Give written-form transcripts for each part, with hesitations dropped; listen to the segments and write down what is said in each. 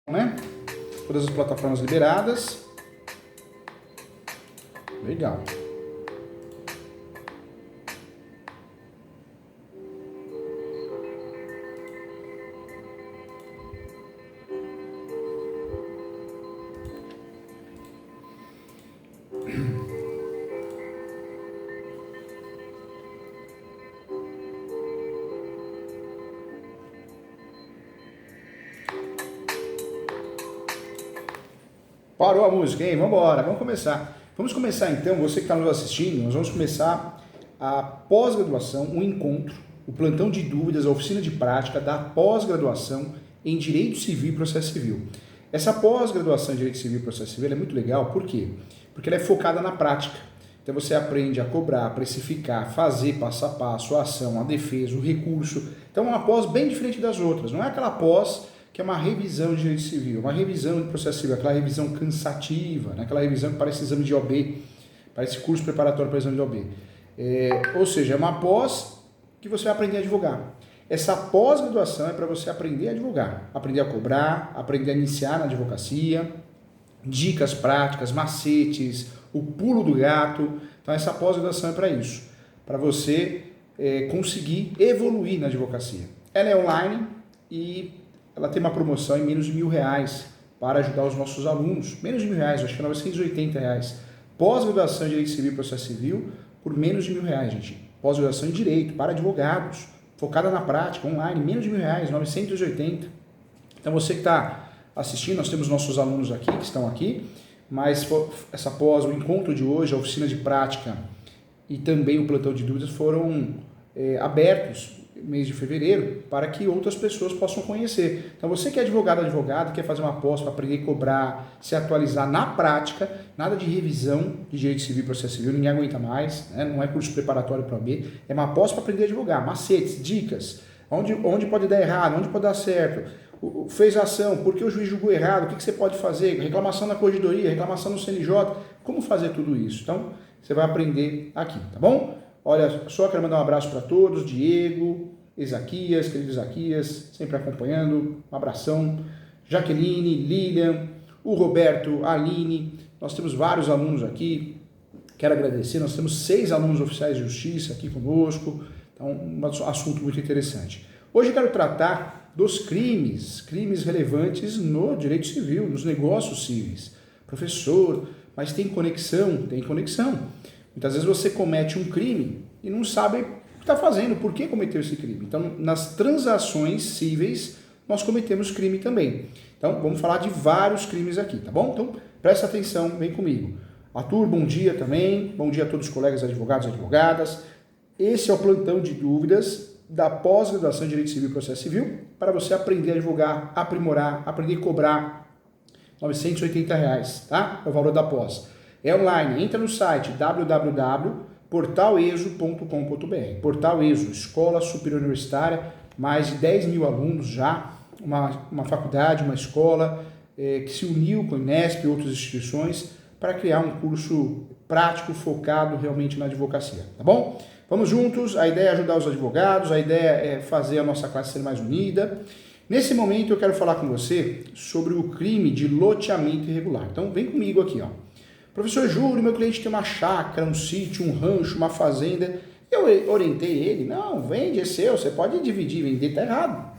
né? Todas as plataformas liberadas. Legal. Parou a música, hein? Vamos embora, vamos começar. Vamos começar então, você que está nos assistindo, nós vamos começar a pós-graduação, um encontro, o plantão de dúvidas, a oficina de prática da pós-graduação em Direito Civil e Processo Civil. Essa pós-graduação em Direito Civil e Processo Civil é muito legal, por quê? Porque ela é focada na prática. Então você aprende a cobrar, a precificar, fazer passo a passo, a ação, a defesa, o recurso. Então é uma pós bem diferente das outras, não é aquela pós que é uma revisão de direito civil, uma revisão de processo civil, aquela revisão cansativa, né? Aquela revisão que parece exame de OB, parece curso preparatório para exame de OB. Ou seja, é uma pós que você vai aprender a advogar. Essa pós-graduação é para você aprender a advogar, aprender a cobrar, aprender a iniciar na advocacia, dicas práticas, macetes, o pulo do gato. Então essa pós-graduação é para isso, para você conseguir evoluir na advocacia. Ela é online e ela tem uma promoção em menos de R$1.000 para ajudar os nossos alunos. Menos de R$1.000, acho que é R$980. Pós-graduação em Direito Civil e Processo Civil por menos de R$1.000, gente. Pós-graduação em Direito para advogados, focada na prática, online, menos de R$1.000, 980. Então você que está assistindo, nós temos nossos alunos aqui, que estão aqui, mas essa pós, o encontro de hoje, a oficina de prática e também o plantão de dúvidas foram abertos mês de fevereiro, para que outras pessoas possam conhecer. Então você que é advogado, quer fazer uma pós para aprender a cobrar, se atualizar na prática, nada de revisão de direito civil e processo civil, ninguém aguenta mais, né? Não é curso preparatório para OAB, é uma pós para aprender a advogar, macetes, dicas, onde pode dar errado, onde pode dar certo, fez a ação, por que o juiz julgou errado, o que você pode fazer, reclamação na corregedoria, reclamação no CNJ, como fazer tudo isso. Então você vai aprender aqui, tá bom? Olha só, quero mandar um abraço para todos, Diego, Ezaquias, querido Ezaquias, sempre acompanhando, um abração, Jaqueline, Lilian, o Roberto, a Aline, nós temos vários alunos aqui, quero agradecer, nós temos 6 alunos oficiais de justiça aqui conosco, então um assunto muito interessante. Hoje eu quero tratar dos crimes relevantes no direito civil, nos negócios civis. Professor, mas tem conexão? Tem conexão. Muitas vezes você comete um crime e não sabe o que está fazendo, por que cometeu esse crime. Então, nas transações cíveis, nós cometemos crime também. Então, vamos falar de vários crimes aqui, tá bom? Então, presta atenção, vem comigo. Arthur, bom dia também. Bom dia a todos os colegas advogados e advogadas. Esse é o plantão de dúvidas da pós-graduação em Direito Civil e Processo Civil, para você aprender a advogar, aprimorar, aprender a cobrar R$980, tá? É o valor da pós. É online, entra no site www.portaleso.com.br. Portal ESO, Escola Superior Universitária, mais de 10 mil alunos já, uma faculdade, uma escola que se uniu com a Inesp e outras instituições para criar um curso prático focado realmente na advocacia, tá bom? Vamos juntos, a ideia é ajudar os advogados, a ideia é fazer a nossa classe ser mais unida. Nesse momento eu quero falar com você sobre o crime de loteamento irregular. Então vem comigo aqui, ó. Professor Júlio, meu cliente tem uma chácara, um sítio, um rancho, uma fazenda. Eu orientei ele, não, vende, é seu, você pode dividir, vender, está errado.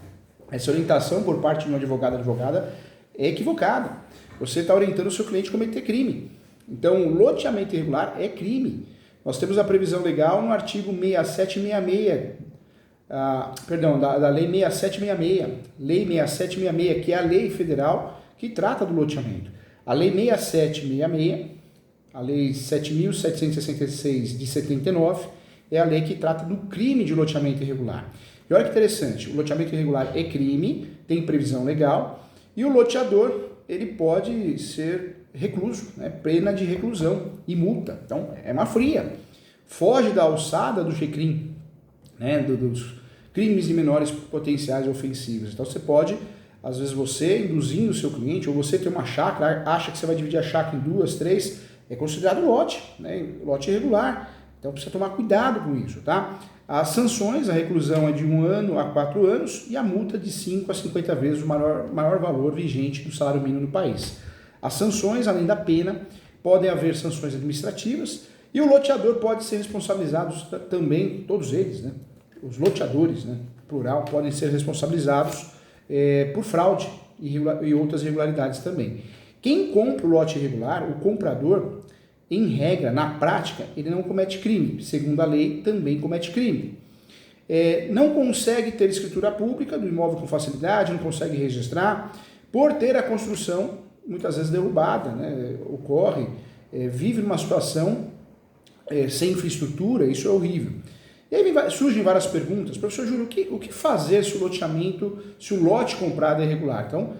Essa orientação por parte de um advogada é equivocada. Você está orientando o seu cliente a cometer crime. Então, o loteamento irregular é crime. Nós temos a previsão legal no artigo 6766, da Lei 6766, Lei 6766, que é a lei federal que trata do loteamento. A Lei 6766, a Lei 7.766 de 79, é a lei que trata do crime de loteamento irregular. E olha que interessante, o loteamento irregular é crime, tem previsão legal, e o loteador, ele pode ser recluso, né? Pena de reclusão e multa. Então, é uma fria. Foge da alçada do GCRIM, né? Dos crimes de menores potenciais ofensivos. Então, você pode, às vezes você, induzindo o seu cliente, ou você tem uma chácara, acha que você vai dividir a chácara em 2, 3, é considerado lote, né? Lote irregular. Então, precisa tomar cuidado com isso, tá? As sanções, a reclusão é de 1 ano a 4 anos e a multa de 5 a 50 vezes o maior valor vigente do salário mínimo no país. As sanções, além da pena, podem haver sanções administrativas e o loteador pode ser responsabilizado também, todos eles, né? Os loteadores, né, plural, podem ser responsabilizados por fraude e outras irregularidades também. Quem compra o lote irregular, o comprador, em regra, na prática, ele não comete crime. Segundo a lei, também comete crime. Não consegue ter escritura pública do imóvel com facilidade, não consegue registrar, por ter a construção muitas vezes derrubada, né? Ocorre, vive numa situação sem infraestrutura, isso é horrível. E aí surgem várias perguntas. Professor Júlio, o que fazer se o lote comprado é irregular? Então,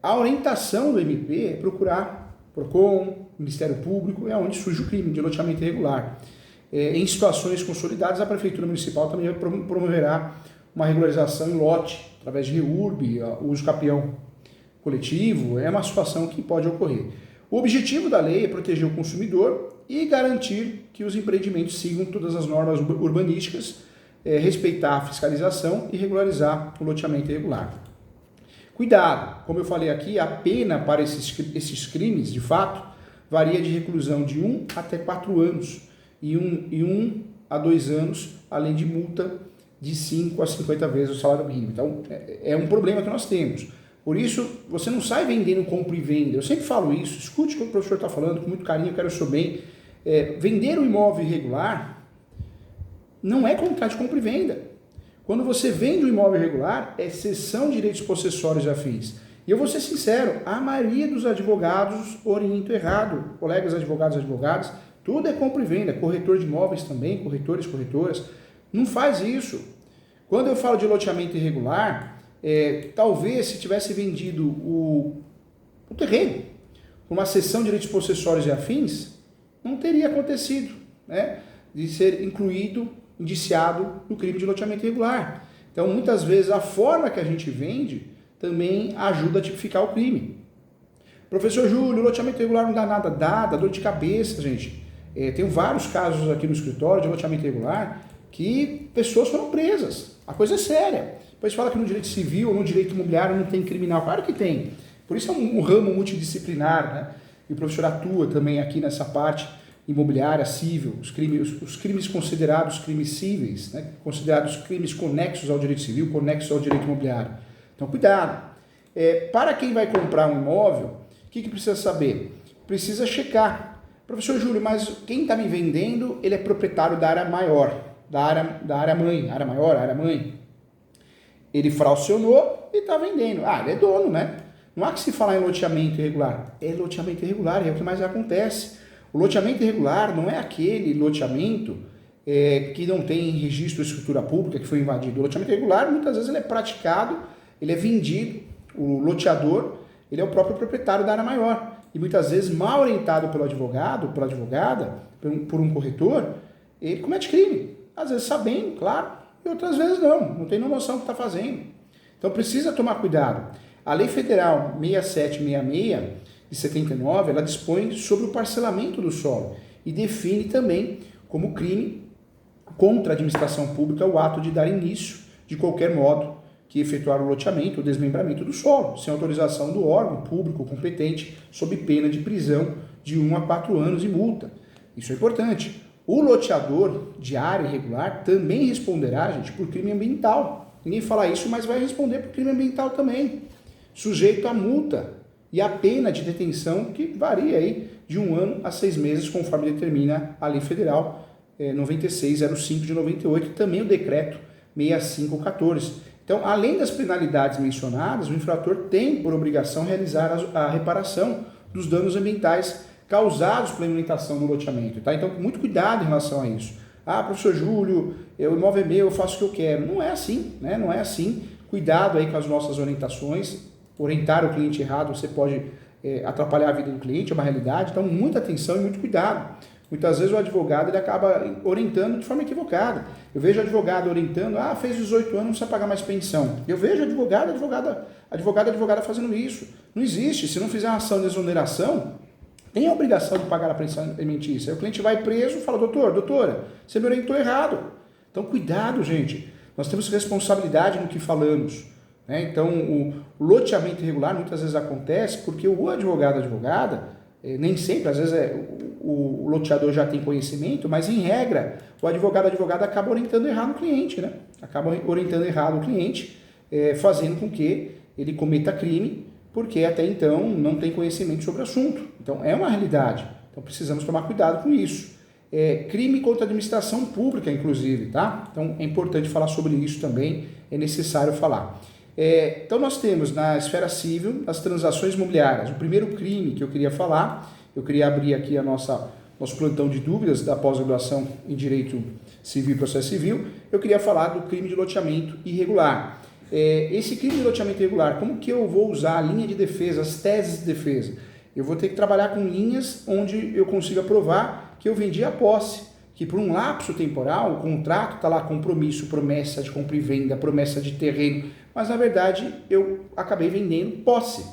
a orientação do MP é procurar PROCON, Ministério Público, é onde surge o crime de loteamento irregular. Em situações consolidadas, a Prefeitura Municipal também promoverá uma regularização em lote, através de REURB, o uso capião coletivo, é uma situação que pode ocorrer. O objetivo da lei é proteger o consumidor e garantir que os empreendimentos sigam todas as normas urbanísticas, respeitar a fiscalização e regularizar o loteamento irregular. Cuidado, como eu falei aqui, a pena para esses crimes, de fato, varia de reclusão de 1 até 4 anos e 1 a 2 anos, além de multa de 5 a 50 vezes o salário mínimo. Então, é um problema que nós temos. Por isso, você não sai vendendo compra e venda. Eu sempre falo isso, escute o que o professor está falando, com muito carinho, eu quero o seu bem. Vender um imóvel irregular não é contrato de compra e venda. Quando você vende um imóvel irregular, é cessão de direitos possessórios e afins. E eu vou ser sincero, a maioria dos advogados orienta errado. Colegas advogadas, tudo é compra e venda. Corretor de imóveis também, corretores, corretoras. Não faz isso. Quando eu falo de loteamento irregular, talvez se tivesse vendido o terreno com uma cessão de direitos possessórios e afins, não teria acontecido, né, de ser indiciado no crime de loteamento irregular. Então, muitas vezes, a forma que a gente vende também ajuda a tipificar o crime. Professor Júlio, loteamento irregular não dá nada, dá dor de cabeça, gente. Tenho vários casos aqui no escritório de loteamento irregular que pessoas foram presas. A coisa é séria. Depois fala que no direito civil ou no direito imobiliário não tem criminal. Claro que tem. Por isso é um ramo multidisciplinar, né? E o professor atua também aqui nessa parte imobiliária, civil, os crimes considerados crimes cíveis, né? Considerados crimes conexos ao direito civil, conexos ao direito imobiliário. Então, cuidado. Para quem vai comprar um imóvel, o que precisa saber? Precisa checar. Professor Júlio, mas quem está me vendendo, ele é proprietário da área maior, da área mãe, área maior, área mãe. Ele fracionou e está vendendo. Ele é dono, né? Não há que se falar em loteamento irregular. É loteamento irregular, é o que mais acontece. O loteamento irregular não é aquele loteamento que não tem registro de escritura pública, que foi invadido. O loteamento irregular, muitas vezes, ele é praticado, ele é vendido, o loteador, ele é o próprio proprietário da área maior. E muitas vezes, mal orientado pelo advogado, pela advogada, por um corretor, ele comete crime. Às vezes sabendo, claro, e outras vezes não tem noção do que está fazendo. Então precisa tomar cuidado. A Lei Federal 6766 de 79, ela dispõe sobre o parcelamento do solo e define também como crime contra a administração pública o ato de dar início, de qualquer modo, que efetuar o loteamento ou desmembramento do solo, sem autorização do órgão público competente, sob pena de prisão de 1 a 4 anos e multa. Isso é importante. O loteador de área irregular também responderá, gente, por crime ambiental. Ninguém fala isso, mas vai responder por crime ambiental também, sujeito a multa e a pena de detenção que varia aí de 1 ano a 6 meses, conforme determina a Lei Federal 9605 de 98 e também o Decreto 6514. Então, além das penalidades mencionadas, o infrator tem por obrigação realizar a reparação dos danos ambientais causados pela implementação do loteamento. Tá? Então, muito cuidado em relação a isso. Professor Júlio, o imóvel é meu, eu faço o que eu quero. Não é assim, né? Não é assim. Cuidado aí com as nossas orientações. Orientar o cliente errado, você pode atrapalhar a vida do cliente, é uma realidade. Então, muita atenção e muito cuidado. Muitas vezes o advogado ele acaba orientando de forma equivocada. Eu vejo advogado orientando, fez 18 anos, não precisa pagar mais pensão. Eu vejo advogada fazendo isso. Não existe. Se não fizer uma ação de exoneração, tem a obrigação de pagar a pensão alimentícia. Aí o cliente vai preso e fala, doutora, você me orientou errado. Então, cuidado, gente. Nós temos responsabilidade no que falamos. Né? Então, o loteamento irregular muitas vezes acontece porque o advogado, a advogada, nem sempre, às vezes o loteador já tem conhecimento, mas em regra, o advogado, a advogada acaba orientando errado o cliente, né? Acaba orientando errado o cliente, fazendo com que ele cometa crime, porque até então não tem conhecimento sobre o assunto. Então, é uma realidade. Então, precisamos tomar cuidado com isso. Crime contra a administração pública, inclusive, tá? Então, é importante falar sobre isso também, é necessário falar. Então, nós temos na esfera civil as transações imobiliárias. O primeiro crime que eu queria falar, eu queria abrir aqui nosso plantão de dúvidas da pós-graduação em Direito Civil e Processo Civil, eu queria falar do crime de loteamento irregular. Esse crime de loteamento irregular, como que eu vou usar a linha de defesa, as teses de defesa? Eu vou ter que trabalhar com linhas onde eu consiga provar que eu vendi a posse, que por um lapso temporal, o contrato está lá, compromisso, promessa de compra e venda, promessa de terreno, mas na verdade eu acabei vendendo posse.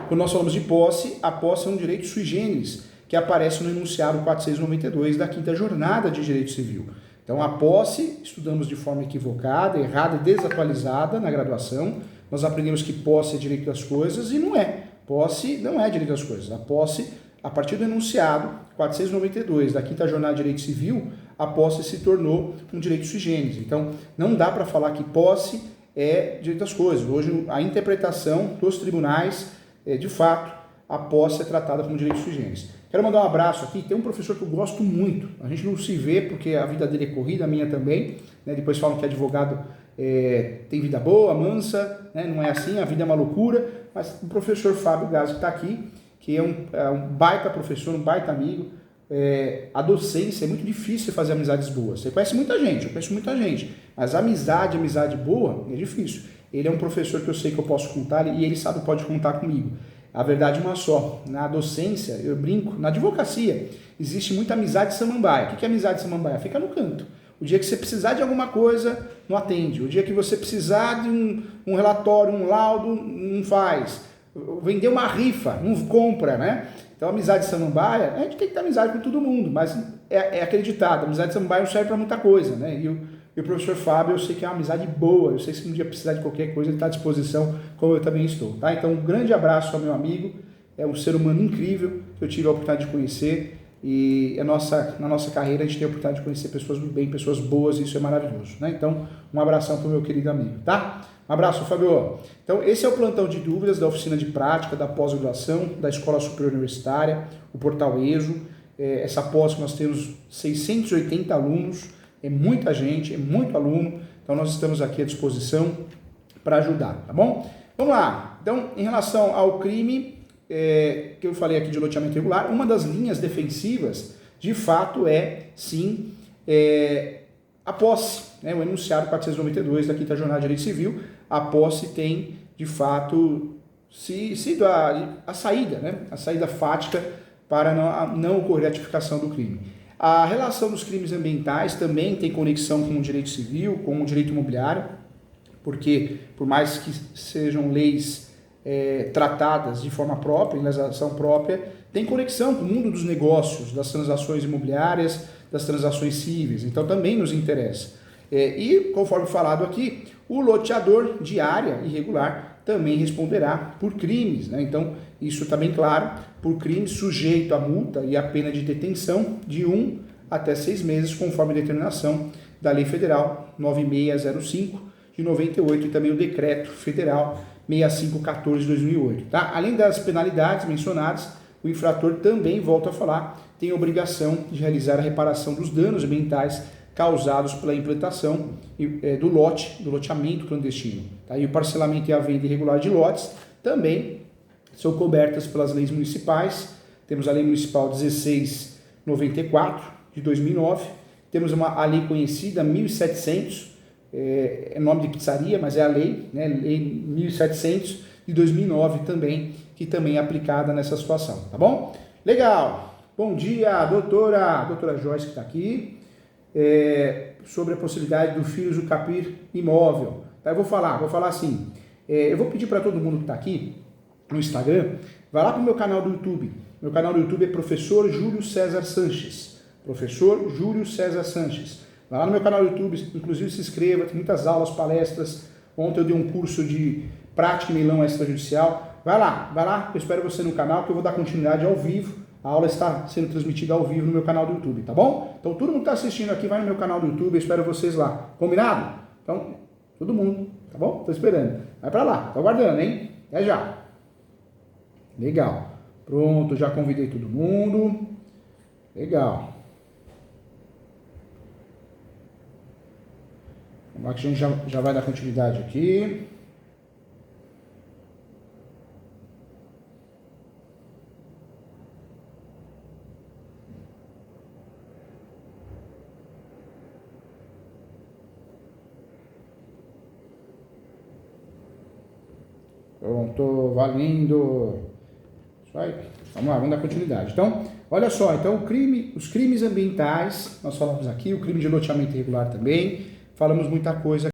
Quando nós falamos de posse, a posse é um direito sui generis, que aparece no enunciado 492 da 5ª Jornada de Direito Civil. Então a posse, estudamos de forma equivocada, errada e desatualizada na graduação, nós aprendemos que posse é direito das coisas e não é. Posse não é direito das coisas. A posse, a partir do enunciado 492 da 5ª Jornada de Direito Civil, a posse se tornou um direito sui generis. Então, não dá para falar que posse é direito das coisas. Hoje, a interpretação dos tribunais, de fato, a posse é tratada como direito sui generis. Quero mandar um abraço aqui, tem um professor que eu gosto muito, a gente não se vê porque a vida dele é corrida, a minha também, né? Depois falam que advogado tem vida boa, mansa, né? Não é assim, a vida é uma loucura, mas o professor Fábio Gazzi que está aqui, que é um baita professor, um baita amigo. A docência é muito difícil fazer amizades boas. Você conhece muita gente, eu conheço muita gente, mas amizade boa é difícil. Ele é um professor que eu sei que eu posso contar e ele sabe que pode contar comigo. A verdade é uma só. Na docência, eu brinco, na advocacia, existe muita amizade samambaia. O que é amizade samambaia? Fica no canto. O dia que você precisar de alguma coisa, não atende. O dia que você precisar de um relatório, um laudo, não faz. Vender uma rifa, não compra, né? Então, amizade samambaia, a gente tem que ter amizade com todo mundo, mas é acreditado. A amizade samambaia não serve para muita coisa, né? E o professor Fábio, eu sei que é uma amizade boa, eu sei que se um dia precisar de qualquer coisa, ele está à disposição, como eu também estou, tá? Então, um grande abraço ao meu amigo, é um ser humano incrível que eu tive a oportunidade de conhecer, e na nossa carreira a gente tem a oportunidade de conhecer pessoas do bem, pessoas boas, e isso é maravilhoso, né? Então, um abração para o meu querido amigo, tá? Um abraço, Fábio. Então, esse é o plantão de dúvidas da oficina de prática, da pós-graduação, da Escola Superior Universitária, o portal ESO. Essa pós que nós temos 680 alunos, é muita gente, é muito aluno, então nós estamos aqui à disposição para ajudar, tá bom? Vamos lá. Então, em relação ao crime que eu falei aqui de loteamento irregular, uma das linhas defensivas, de fato, sim, a posse, né? O enunciado 492 da 5ª Jornada de Direito Civil, a posse tem, de fato, sido a saída, né? A saída fática para não ocorrer a tipificação do crime. A relação dos crimes ambientais também tem conexão com o direito civil, com o direito imobiliário, porque por mais que sejam leis tratadas de forma própria, em legislação própria, tem conexão com o mundo dos negócios, das transações imobiliárias, das transações cíveis, então também nos interessa. E, conforme falado aqui, o loteador de área irregular também responderá por crimes, né? Então, isso está bem claro, por crimes sujeito à multa e à pena de detenção de 1 até 6 meses, conforme a determinação da Lei Federal 9605 de 98 e também o Decreto Federal 6514 de 2008. Tá? Além das penalidades mencionadas, o infrator também, volto a falar, tem a obrigação de realizar a reparação dos danos ambientais causados pela implantação do loteamento clandestino. Tá? E o parcelamento e a venda irregular de lotes também são cobertas pelas leis municipais. Temos a Lei Municipal 1694 de 2009, temos a lei conhecida 1700, é nome de pizzaria, mas é a lei, né? Lei 1700 de 2009 também, que também é aplicada nessa situação, tá bom? Legal! Bom dia, doutora Joyce que está aqui, sobre a possibilidade do FII Usucapião imóvel. Tá? Eu vou falar assim, eu vou pedir para todo mundo que está aqui no Instagram, vai lá para o meu canal do YouTube. Meu canal do YouTube é Professor Júlio César Sanches. Professor Júlio César Sanches. Vai lá no meu canal do YouTube, inclusive se inscreva, tem muitas aulas, palestras. Ontem eu dei um curso de prática em leilão extrajudicial. Vai lá, eu espero você no canal que eu vou dar continuidade ao vivo. A aula está sendo transmitida ao vivo no meu canal do YouTube, tá bom? Então todo mundo que está assistindo aqui vai no meu canal do YouTube, eu espero vocês lá. Combinado? Então, todo mundo, tá bom? Tô esperando. Vai pra lá, tô aguardando, hein? Até já. Legal. Pronto, já convidei todo mundo. Legal. Vamos lá que a gente já vai dar continuidade aqui. Pronto, valendo. Isso aí. Vamos lá, vamos dar continuidade. Então, olha só, então os crimes ambientais, nós falamos aqui, o crime de loteamento irregular também, falamos muita coisa